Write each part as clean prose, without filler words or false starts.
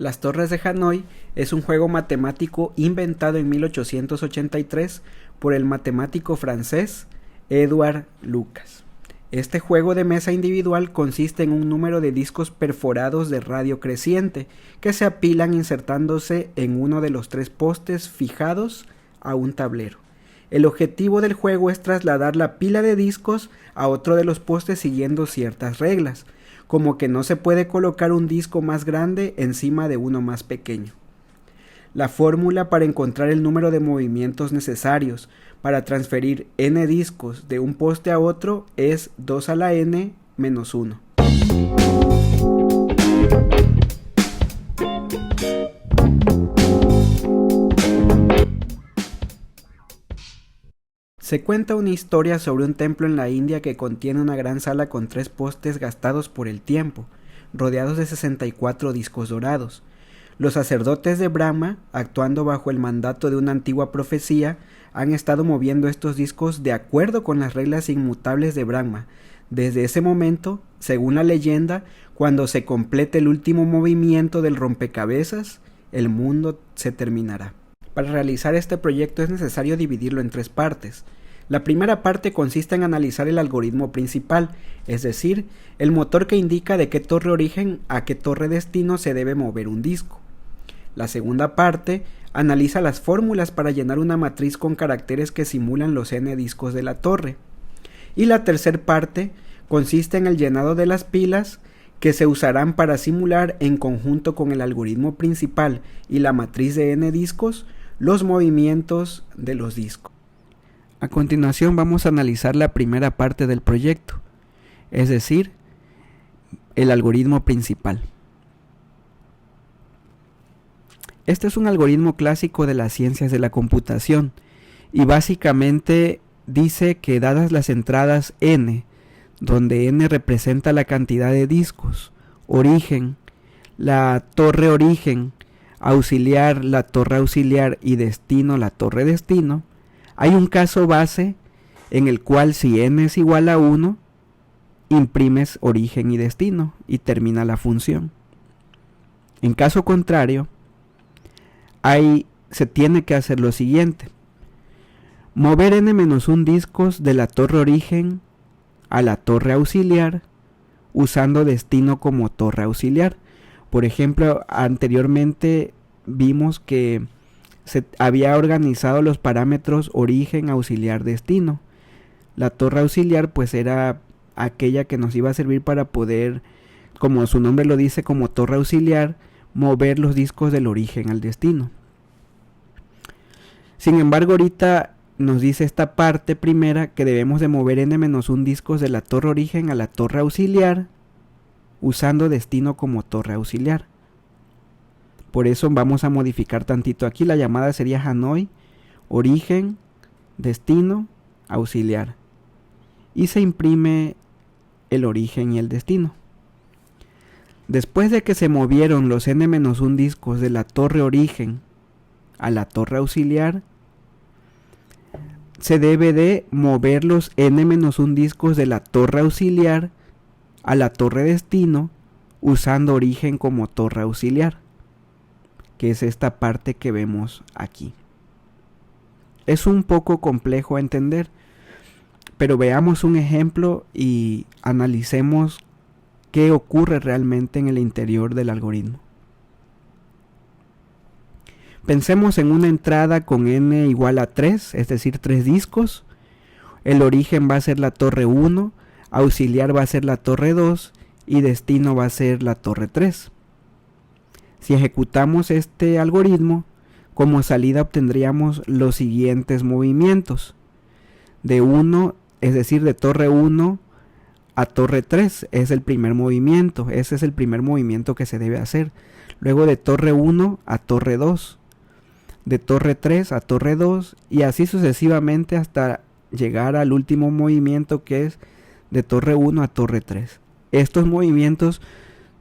Las Torres de Hanoi es un juego matemático inventado en 1883 por el matemático francés Édouard Lucas. Este juego de mesa individual consiste en un número de discos perforados de radio creciente que se apilan insertándose en uno de los 3 postes fijados a un tablero. El objetivo del juego es trasladar la pila de discos a otro de los postes siguiendo ciertas reglas, como que no se puede colocar un disco más grande encima de uno más pequeño. La fórmula para encontrar el número de movimientos necesarios para transferir n discos de un poste a otro es 2 a la n menos 1. Se cuenta una historia sobre un templo en la India que contiene una gran sala con 3 postes gastados por el tiempo, rodeados de 64 discos dorados. Los sacerdotes de Brahma, actuando bajo el mandato de una antigua profecía, han estado moviendo estos discos de acuerdo con las reglas inmutables de Brahma. Desde ese momento, según la leyenda, cuando se complete el último movimiento del rompecabezas, el mundo se terminará. Para realizar este proyecto es necesario dividirlo en 3 partes. La primera parte consiste en analizar el algoritmo principal, es decir, el motor que indica de qué torre origen a qué torre destino se debe mover un disco. La segunda parte analiza las fórmulas para llenar una matriz con caracteres que simulan los n discos de la torre. Y la tercera parte consiste en el llenado de las pilas que se usarán para simular en conjunto con el algoritmo principal y la matriz de n discos los movimientos de los discos. A continuación vamos a analizar la primera parte del proyecto, es decir, el algoritmo principal. Este es un algoritmo clásico de las ciencias de la computación y básicamente dice que dadas las entradas n, donde n representa la cantidad de discos, origen, la torre origen, auxiliar, la torre auxiliar y destino, la torre destino, hay un caso base en el cual si n es igual a 1, imprimes origen y destino y termina la función. En caso contrario, se tiene que hacer lo siguiente: mover n-1 discos de la torre origen a la torre auxiliar usando destino como torre auxiliar. Por ejemplo, anteriormente vimos que se había organizado los parámetros origen, auxiliar, destino. La torre auxiliar pues era aquella que nos iba a servir para poder, como su nombre lo dice, como torre auxiliar, mover los discos del origen al destino. Sin embargo, ahorita nos dice esta parte primera que debemos de mover n-1 discos de la torre origen a la torre auxiliar usando destino como torre auxiliar. Por eso vamos a modificar tantito aquí. La llamada sería Hanoi, origen, destino, auxiliar. Y se imprime el origen y el destino. Después de que se movieron los n-1 discos de la torre origen a la torre auxiliar, se debe de mover los n-1 discos de la torre auxiliar a la torre destino usando origen como torre auxiliar, que es esta parte que vemos aquí. Es un poco complejo a entender, pero veamos un ejemplo y analicemos qué ocurre realmente en el interior del algoritmo. Pensemos en una entrada con n igual a 3, es decir, 3 discos. El origen va a ser la torre 1, auxiliar va a ser la torre 2 y destino va a ser la torre 3. Si ejecutamos este algoritmo, como salida obtendríamos los siguientes movimientos. De 1, es decir, de torre 1 a torre 3 es el primer movimiento. Ese es el primer movimiento que se debe hacer. Luego de torre 1 a torre 2. De torre 3 a torre 2 y así sucesivamente hasta llegar al último movimiento que es de torre 1 a torre 3. Estos movimientos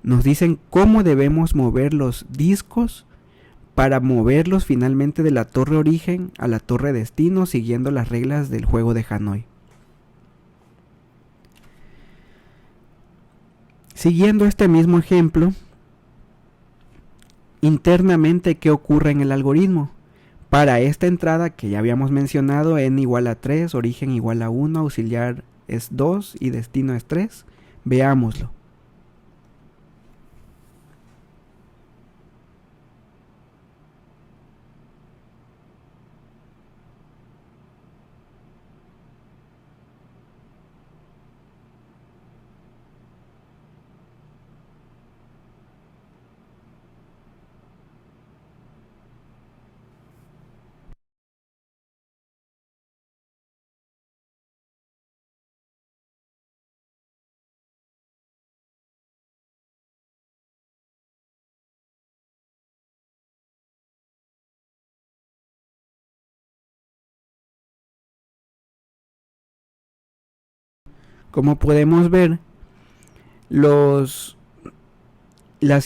nos dicen cómo debemos mover los discos para moverlos finalmente de la torre origen a la torre destino siguiendo las reglas del juego de Hanoi. Siguiendo este mismo ejemplo, internamente, ¿qué ocurre en el algoritmo? Para esta entrada que ya habíamos mencionado, n igual a 3, origen igual a 1, auxiliar es 2 y destino es 3, veámoslo. Como podemos ver, las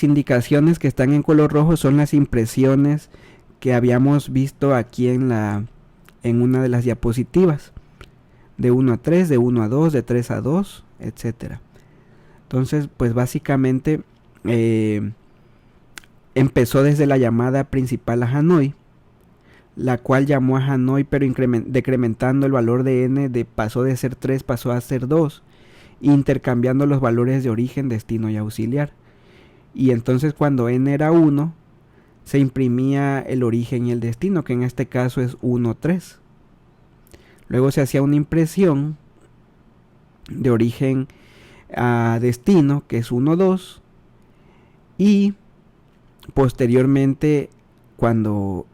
indicaciones que están en color rojo son las impresiones que habíamos visto aquí en una de las diapositivas, de 1 a 3, de 1 a 2, de 3 a 2, etcétera. Entonces, pues básicamente empezó desde la llamada principal a Hanoi, la cual llamó a Hanoi, pero decrementando el valor de n, pasó de ser 3, pasó a ser 2, intercambiando los valores de origen, destino y auxiliar. Y entonces cuando n era 1, se imprimía el origen y el destino, que en este caso es 1, 3. Luego se hacía una impresión de origen a destino, que es 1, 2. Y posteriormente, cuando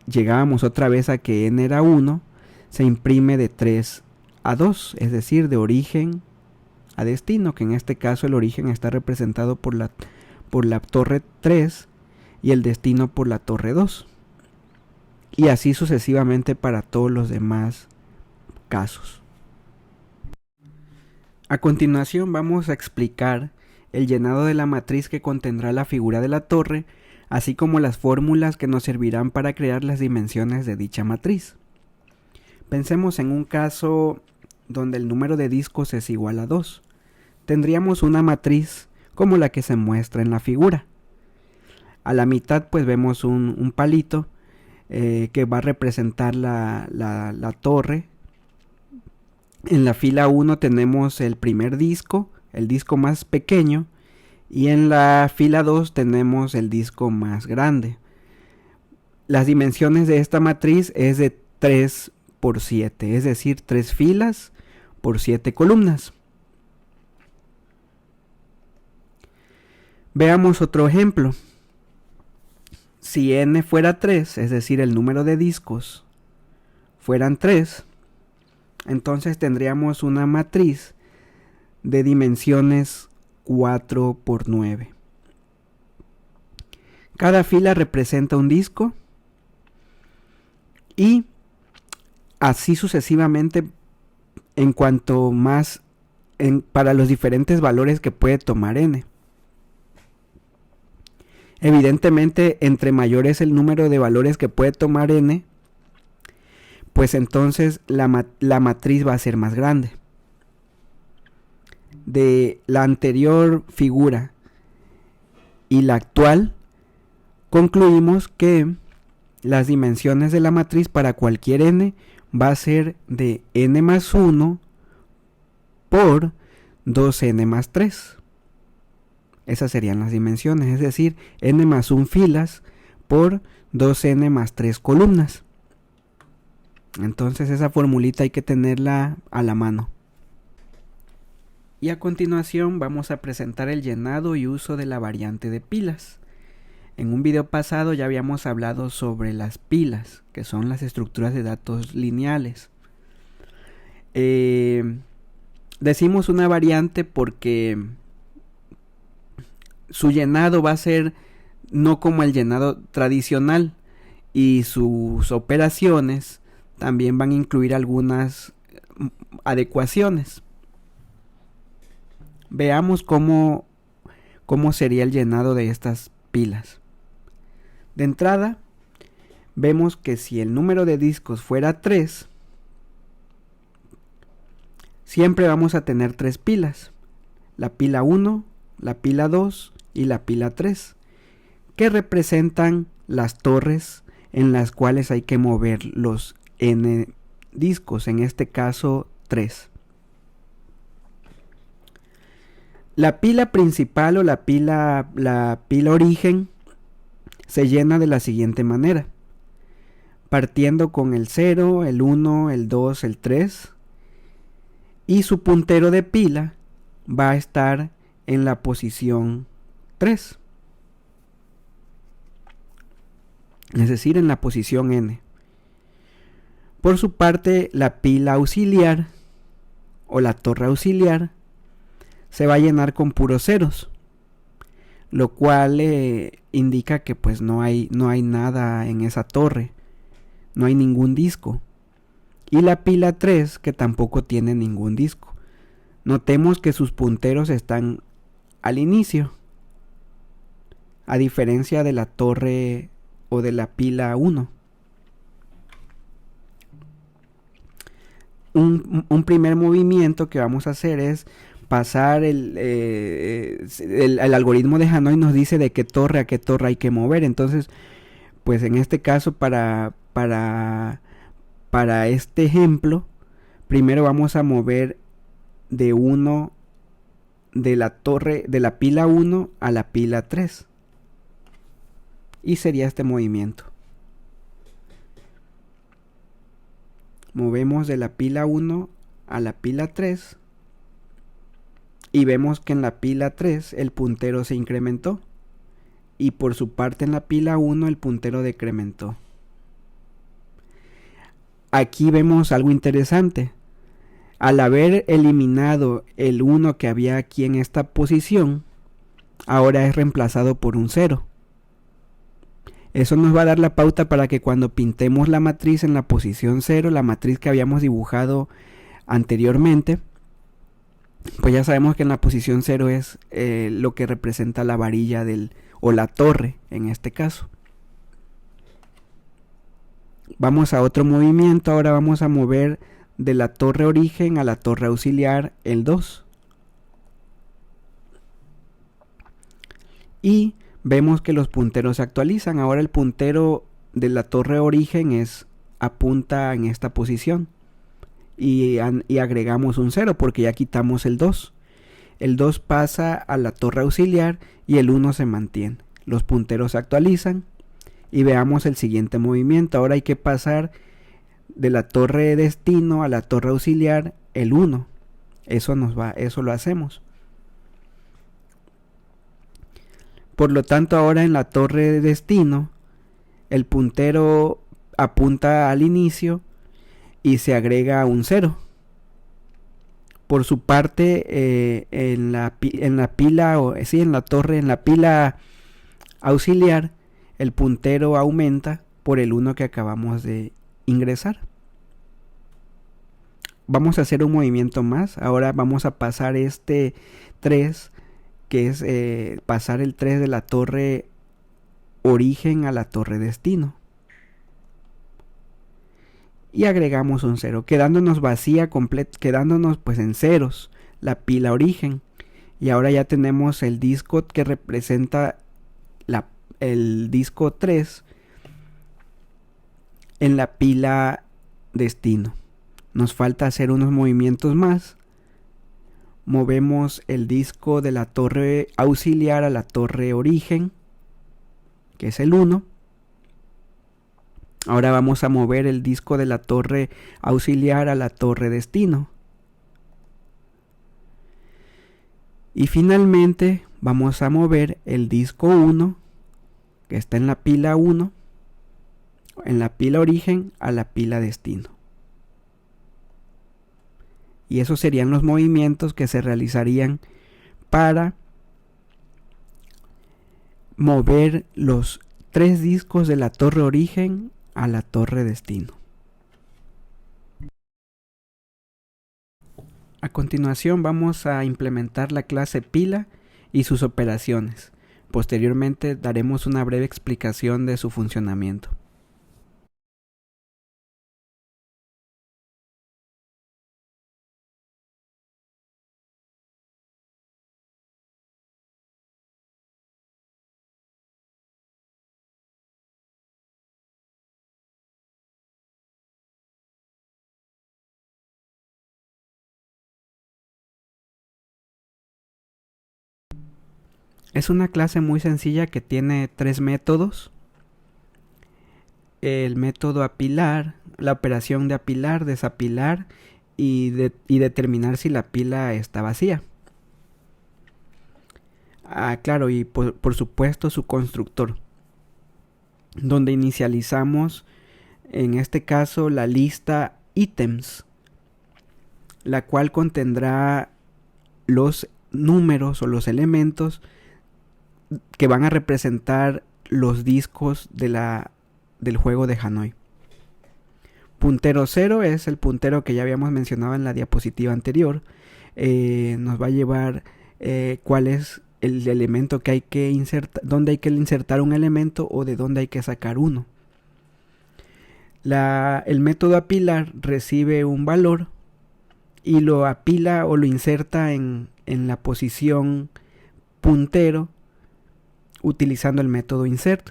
llegábamos otra vez a que n era 1, se imprime de 3 a 2, es decir, de origen a destino, que en este caso el origen está representado por la torre 3 y el destino por la torre 2. Y así sucesivamente para todos los demás casos. A continuación vamos a explicar el llenado de la matriz que contendrá la figura de la torre, así como las fórmulas que nos servirán para crear las dimensiones de dicha matriz. Pensemos en un caso donde el número de discos es igual a 2. Tendríamos una matriz como la que se muestra en la figura. A la mitad pues vemos un palito que va a representar la torre. En la fila 1 tenemos el primer disco, el disco más pequeño, y en la fila 2 tenemos el disco más grande. Las dimensiones de esta matriz es de 3 por 7, es decir, 3 filas por 7 columnas. Veamos otro ejemplo. Si n fuera 3, es decir, el número de discos fueran 3, entonces tendríamos una matriz de dimensiones 4 por 9. Cada fila representa un disco y así sucesivamente en cuanto más para los diferentes valores que puede tomar n. Evidentemente, entre mayor es el número de valores que puede tomar n, pues entonces la matriz va a ser más grande. De la anterior figura y la actual, concluimos que las dimensiones de la matriz para cualquier n va a ser de n más 1 por 2n más 3. Esas serían las dimensiones, es decir, n más 1 filas por 2n más 3 columnas. Entonces esa formulita hay que tenerla a la mano. Y a continuación vamos a presentar el llenado y uso de la variante de pilas. En un video pasado ya habíamos hablado sobre las pilas, que son las estructuras de datos lineales. Decimos una variante porque su llenado va a ser no como el llenado tradicional, y sus operaciones también van a incluir algunas adecuaciones. Veamos cómo sería el llenado de estas pilas. De entrada, vemos que si el número de discos fuera 3, siempre vamos a tener 3 pilas. La pila 1, la pila 2 y la pila 3. que representan las torres en las cuales hay que mover los n discos, en este caso 3. La pila principal o la pila origen se llena de la siguiente manera, partiendo con el 0, el 1, el 2, el 3, y su puntero de pila va a estar en la posición 3, es decir, en la posición n. Por su parte, la pila auxiliar o la torre auxiliar se va a llenar con puros ceros, lo cual indica que pues no hay nada en esa torre, no hay ningún disco. Y la pila 3, que tampoco tiene ningún disco. Notemos que sus punteros están al inicio, a diferencia de la torre o de la pila 1. Un primer movimiento que vamos a hacer es pasar el algoritmo de Hanoi nos dice de qué torre a qué torre hay que mover. Entonces, pues en este caso para este ejemplo, primero vamos a mover de la torre, de la pila 1 a la pila 3. Y sería este movimiento. Movemos de la pila 1 a la pila 3 y vemos que en la pila 3 el puntero se incrementó y por su parte en la pila 1 el puntero decrementó. Aquí vemos algo interesante. Al haber eliminado el 1 que había aquí en esta posición, ahora es reemplazado por un 0. Eso nos va a dar la pauta para que cuando pintemos la matriz en la posición 0, la matriz que habíamos dibujado anteriormente, pues ya sabemos que en la posición 0 es lo que representa la varilla o la torre en este caso. Vamos a otro movimiento, ahora vamos a mover de la torre origen a la torre auxiliar el 2. Y vemos que los punteros se actualizan. Ahora el puntero de la torre origen apunta en esta posición. Y agregamos un 0 porque ya quitamos el 2. El 2 pasa a la torre auxiliar y el 1 se mantiene. Los punteros se actualizan y veamos el siguiente movimiento. Ahora hay que pasar de la torre de destino a la torre auxiliar el 1. Eso lo hacemos. Por lo tanto, ahora en la torre de destino, el puntero apunta al inicio y se agrega un 0. Por su parte, en la pila auxiliar, el puntero aumenta por el 1 que acabamos de ingresar. Vamos a hacer un movimiento más. Ahora vamos a pasar este 3, que es pasar el 3 de la torre origen a la torre destino. Y agregamos un 0, quedándonos vacía quedándonos pues en ceros la pila origen. Y ahora ya tenemos el disco que representa el disco 3 en la pila destino. Nos falta hacer unos movimientos más. Movemos el disco de la torre auxiliar a la torre origen, que es el 1. Ahora vamos a mover el disco de la torre auxiliar a la torre destino. Y finalmente vamos a mover el disco 1, que está en la pila 1, en la pila origen a la pila destino. Y esos serían los movimientos que se realizarían para mover los 3 discos de la torre origen a la torre destino. A continuación vamos a implementar la clase pila y sus operaciones. Posteriormente daremos una breve explicación de su funcionamiento. Es una clase muy sencilla que tiene 3 métodos. El método apilar, la operación de apilar, desapilar y determinar si la pila está vacía. Claro, y por supuesto su constructor, donde inicializamos en este caso la lista ítems, la cual contendrá los números o los elementos que van a representar los discos del juego de Hanoi. Puntero 0 es el puntero que ya habíamos mencionado en la diapositiva anterior. Nos va a llevar cuál es el elemento que hay que insertar, dónde hay que insertar un elemento o de dónde hay que sacar uno. El método apilar recibe un valor y lo apila o lo inserta en la posición puntero utilizando el método insert.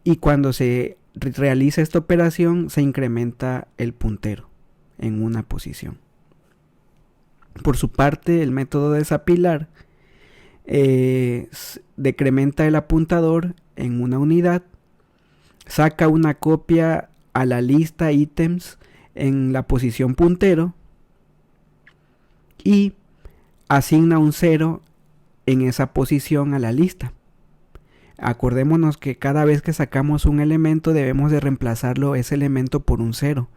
Y cuando se realiza esta operación se incrementa el puntero en una posición. Por su parte, el método desapilar decrementa el apuntador en una unidad, saca una copia a la lista ítems en la posición puntero y asigna un 0 en esa posición a la lista. Acordémonos que cada vez que sacamos un elemento debemos de reemplazarlo ese elemento por un 0.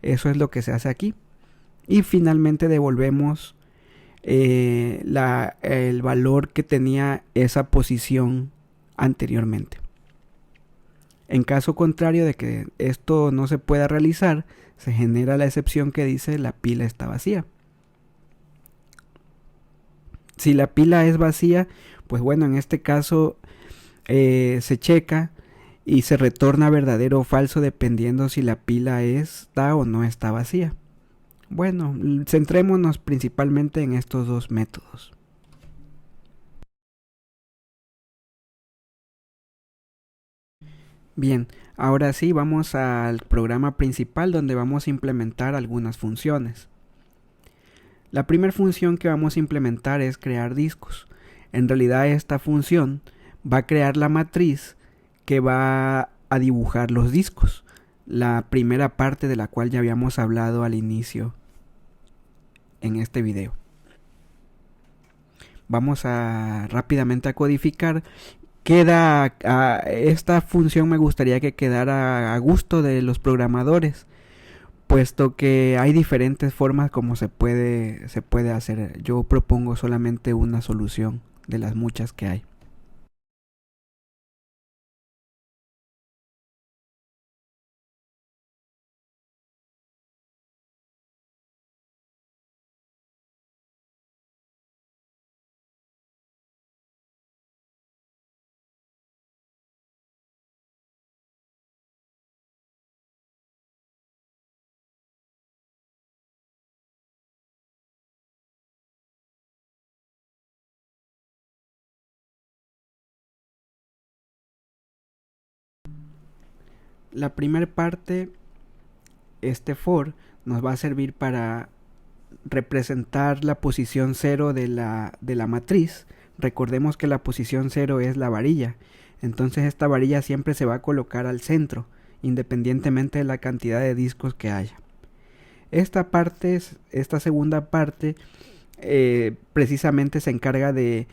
Eso es lo que se hace aquí. Y finalmente devolvemos el valor que tenía esa posición anteriormente. En caso contrario de que esto no se pueda realizar, se genera la excepción que dice la pila está vacía. Si la pila es vacía, pues bueno, en este caso se checa y se retorna verdadero o falso dependiendo si la pila está o no está vacía. Bueno, centrémonos principalmente en estos dos métodos. Bien, ahora sí vamos al programa principal donde vamos a implementar algunas funciones. La primera función que vamos a implementar es crear discos. En realidad esta función va a crear la matriz que va a dibujar los discos, la primera parte de la cual ya habíamos hablado al inicio en este video. Vamos a rápidamente a codificar. Esta función me gustaría que quedara a gusto de los programadores, puesto que hay diferentes formas como se puede hacer. Yo propongo solamente una solución de las muchas que hay. La primera parte, este for, nos va a servir para representar la posición 0 de la matriz. Recordemos que la posición 0 es la varilla. Entonces esta varilla siempre se va a colocar al centro, independientemente de la cantidad de discos que haya. Esta segunda parte precisamente se encarga de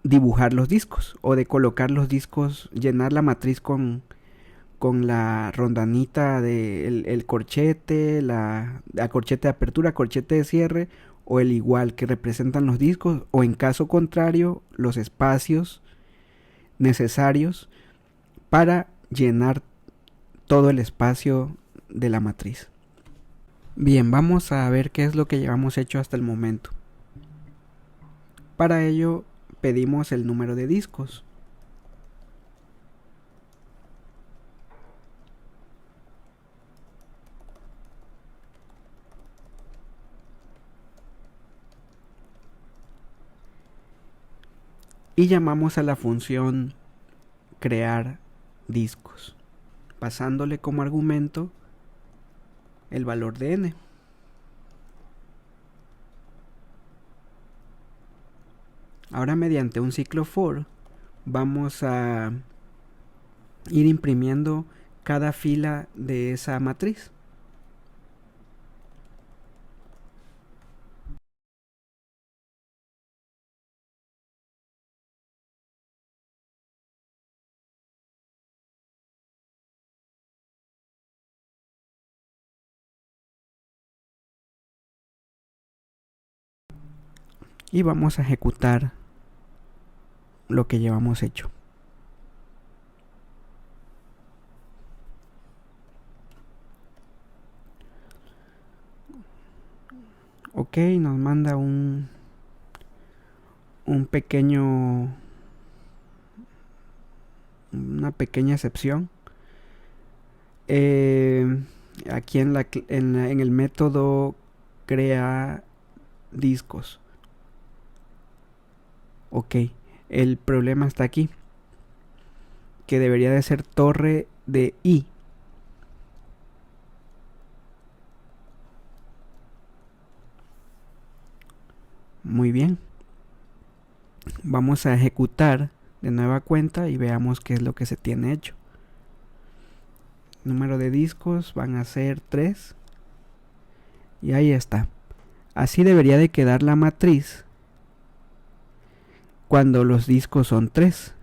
dibujar los discos o de colocar los discos, llenar la matriz con la rondanita del corchete, la corchete de apertura, corchete de cierre o el igual que representan los discos, o en caso contrario los espacios necesarios para llenar todo el espacio de la matriz. Bien, vamos a ver qué es lo que llevamos hecho hasta el momento. Para ello pedimos el número de discos. Y llamamos a la función crear discos, pasándole como argumento el valor de n. Ahora mediante un ciclo for vamos a ir imprimiendo cada fila de esa matriz. Y vamos a ejecutar lo que llevamos hecho. Ok, nos manda una pequeña excepción. Aquí en el método crea discos. Ok, el problema está aquí, que debería de ser torre de i. Muy bien, vamos a ejecutar de nueva cuenta y veamos qué es lo que se tiene hecho. Número de discos van a ser 3 y ahí está. Así debería de quedar la matriz cuando los discos son 3.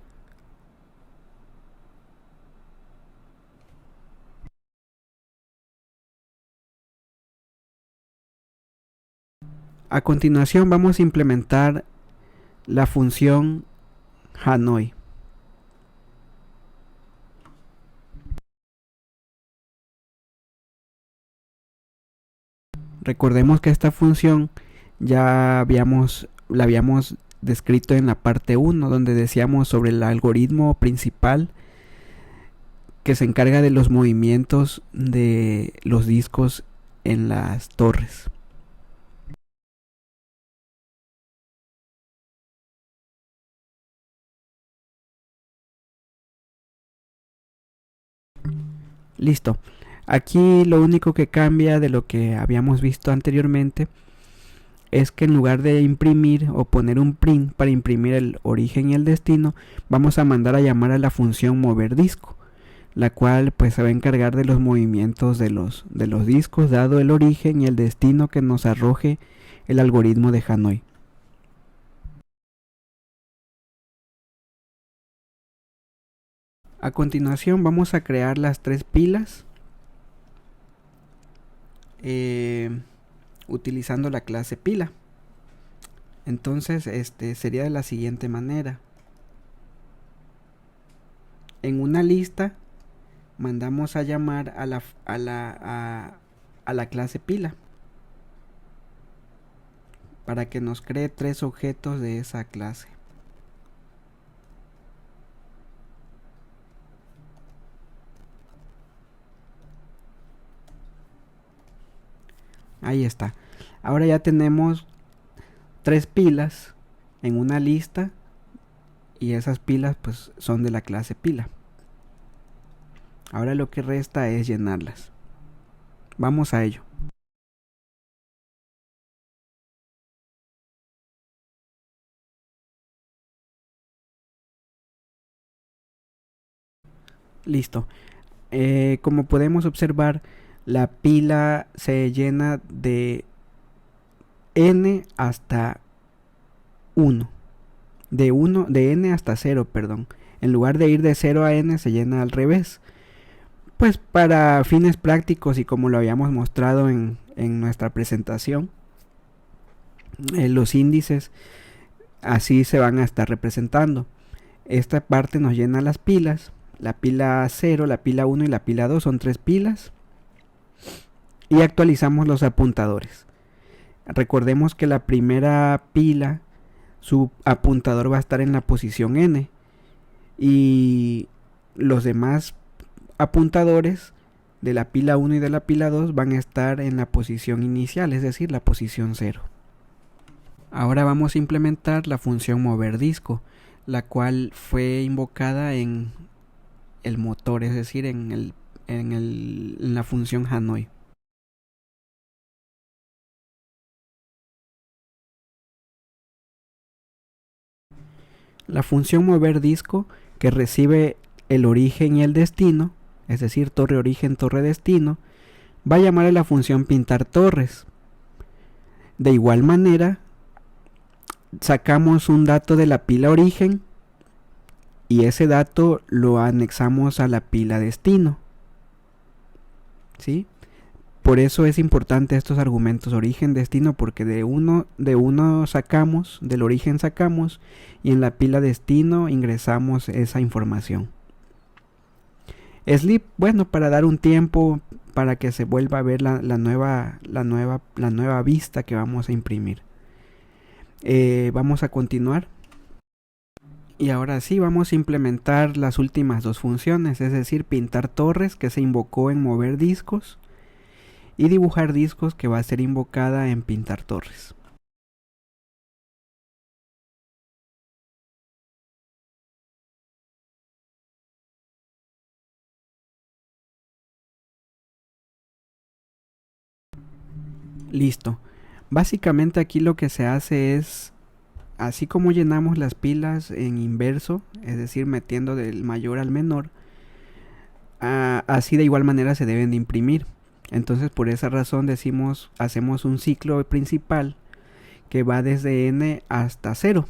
A continuación vamos a implementar la función Hanoi. Recordemos que esta función ya la habíamos descrito en la parte 1, donde decíamos sobre el algoritmo principal que se encarga de los movimientos de los discos en las torres. Listo. Aquí lo único que cambia de lo que habíamos visto anteriormente es que en lugar de imprimir o poner un print para imprimir el origen y el destino, vamos a mandar a llamar a la función mover disco, la cual pues se va a encargar de los movimientos de los discos dado el origen y el destino que nos arroje el algoritmo de Hanoi. A continuación vamos a crear las 3 pilas utilizando la clase pila. Entonces sería de la siguiente manera. En una lista mandamos a llamar a la clase pila para que nos cree 3 objetos de esa clase. Ahí está. Ahora ya tenemos 3 pilas en una lista y esas pilas pues son de la clase pila. Ahora lo que resta es llenarlas. Vamos a ello. Listo. Como podemos observar, la pila se llena de n hasta 1. De n hasta 0, perdón. En lugar de ir de 0 a n se llena al revés. Pues para fines prácticos y como lo habíamos mostrado en nuestra presentación, los índices así se van a estar representando. Esta parte nos llena las pilas. La pila 0, la pila 1 y la pila 2 son 3 pilas. Y actualizamos los apuntadores. Recordemos que la primera pila, su apuntador va a estar en la posición n. Y los demás apuntadores de la pila 1 y de la pila 2 van a estar en la posición inicial, es decir, la posición 0. Ahora vamos a implementar la función mover disco, la cual fue invocada en el motor, es decir, en la función Hanoi. La función mover disco, que recibe el origen y el destino, es decir, torre origen, torre destino, va a llamar a la función pintar torres. De igual manera, sacamos un dato de la pila origen y ese dato lo anexamos a la pila destino. ¿Sí? Por eso es importante estos argumentos origen, destino, porque de uno sacamos, del origen sacamos, y en la pila destino ingresamos esa información. Sleep, bueno, para dar un tiempo para que se vuelva a ver la nueva vista que vamos a imprimir. Vamos a continuar. Y ahora sí, vamos a implementar las últimas dos funciones, es decir, pintar torres, que se invocó en mover discos, y dibujar discos, que va a ser invocada en pintar torres. Listo. Básicamente aquí lo que se hace es, así como llenamos las pilas en inverso, es decir, metiendo del mayor al menor, así de igual manera se deben de imprimir. Entonces por esa razón hacemos un ciclo principal que va desde n hasta 0.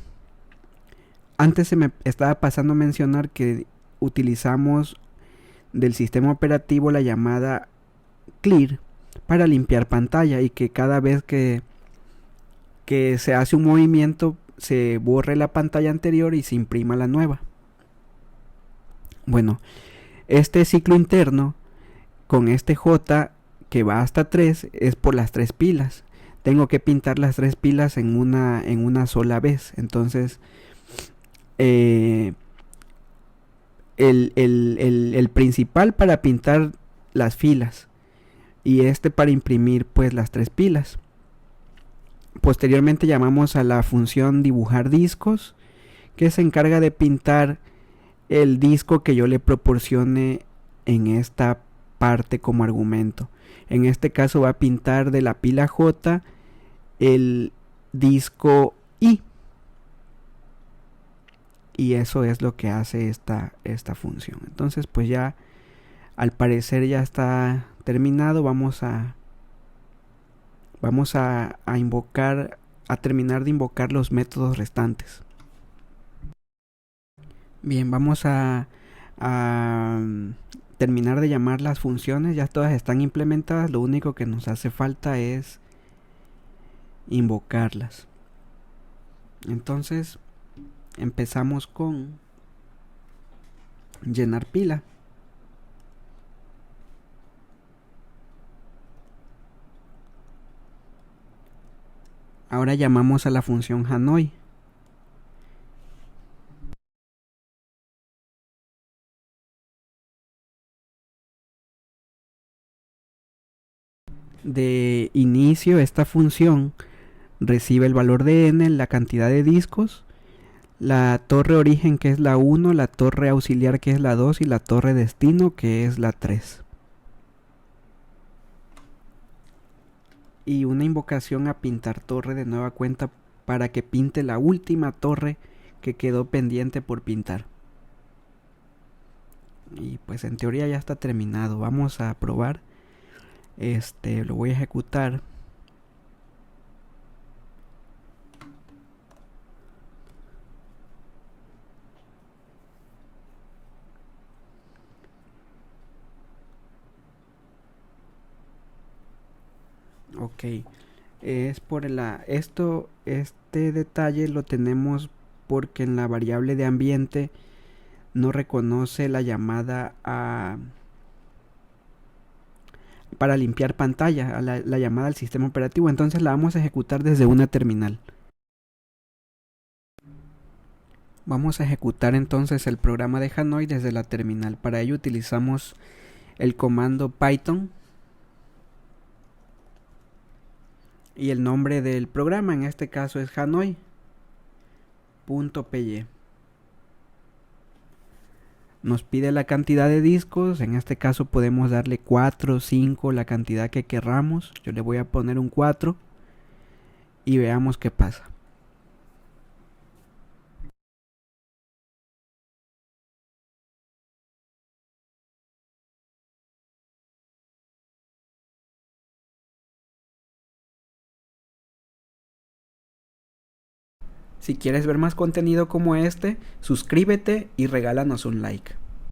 Antes se me estaba pasando a mencionar que utilizamos del sistema operativo la llamada clear para limpiar pantalla, y que cada vez que se hace un movimiento se borre la pantalla anterior y se imprima la nueva. Bueno, este ciclo interno con este J que va hasta 3 es por las 3 pilas. Tengo que pintar las 3 pilas en una sola vez. Entonces el principal para pintar las filas y este para imprimir pues las 3 pilas. Posteriormente llamamos a la función dibujar discos, que se encarga de pintar el disco que yo le proporcione en esta parte como argumento. En este caso va a pintar de la pila J el disco I. Y eso es lo que hace esta función. Entonces pues ya al parecer ya está terminado. Vamos a invocar, a terminar de invocar los métodos restantes. Bien, vamos a terminar de llamar las funciones. Ya todas están implementadas. Lo único que nos hace falta es invocarlas. Entonces empezamos con llenar pila. Ahora llamamos a la función Hanoi. De inicio, esta función recibe el valor de n, la cantidad de discos, la torre origen que es la 1, la torre auxiliar que es la 2 y la torre destino que es la 3. Y una invocación a pintar torre de nueva cuenta para que pinte la última torre que quedó pendiente por pintar. Y pues en teoría ya está terminado. Vamos a probar. Lo voy a ejecutar. Ok, es por este detalle lo tenemos porque en la variable de ambiente no reconoce la llamada para limpiar pantalla, la llamada al sistema operativo. Entonces la vamos a ejecutar desde una terminal. Vamos a ejecutar entonces el programa de Hanoi desde la terminal. Para ello utilizamos el comando Python y el nombre del programa, en este caso es hanoi.py. Nos pide la cantidad de discos, en este caso podemos darle 4, 5, la cantidad que querramos. Yo le voy a poner un 4 y veamos qué pasa. Si quieres ver más contenido como este, suscríbete y regálanos un like.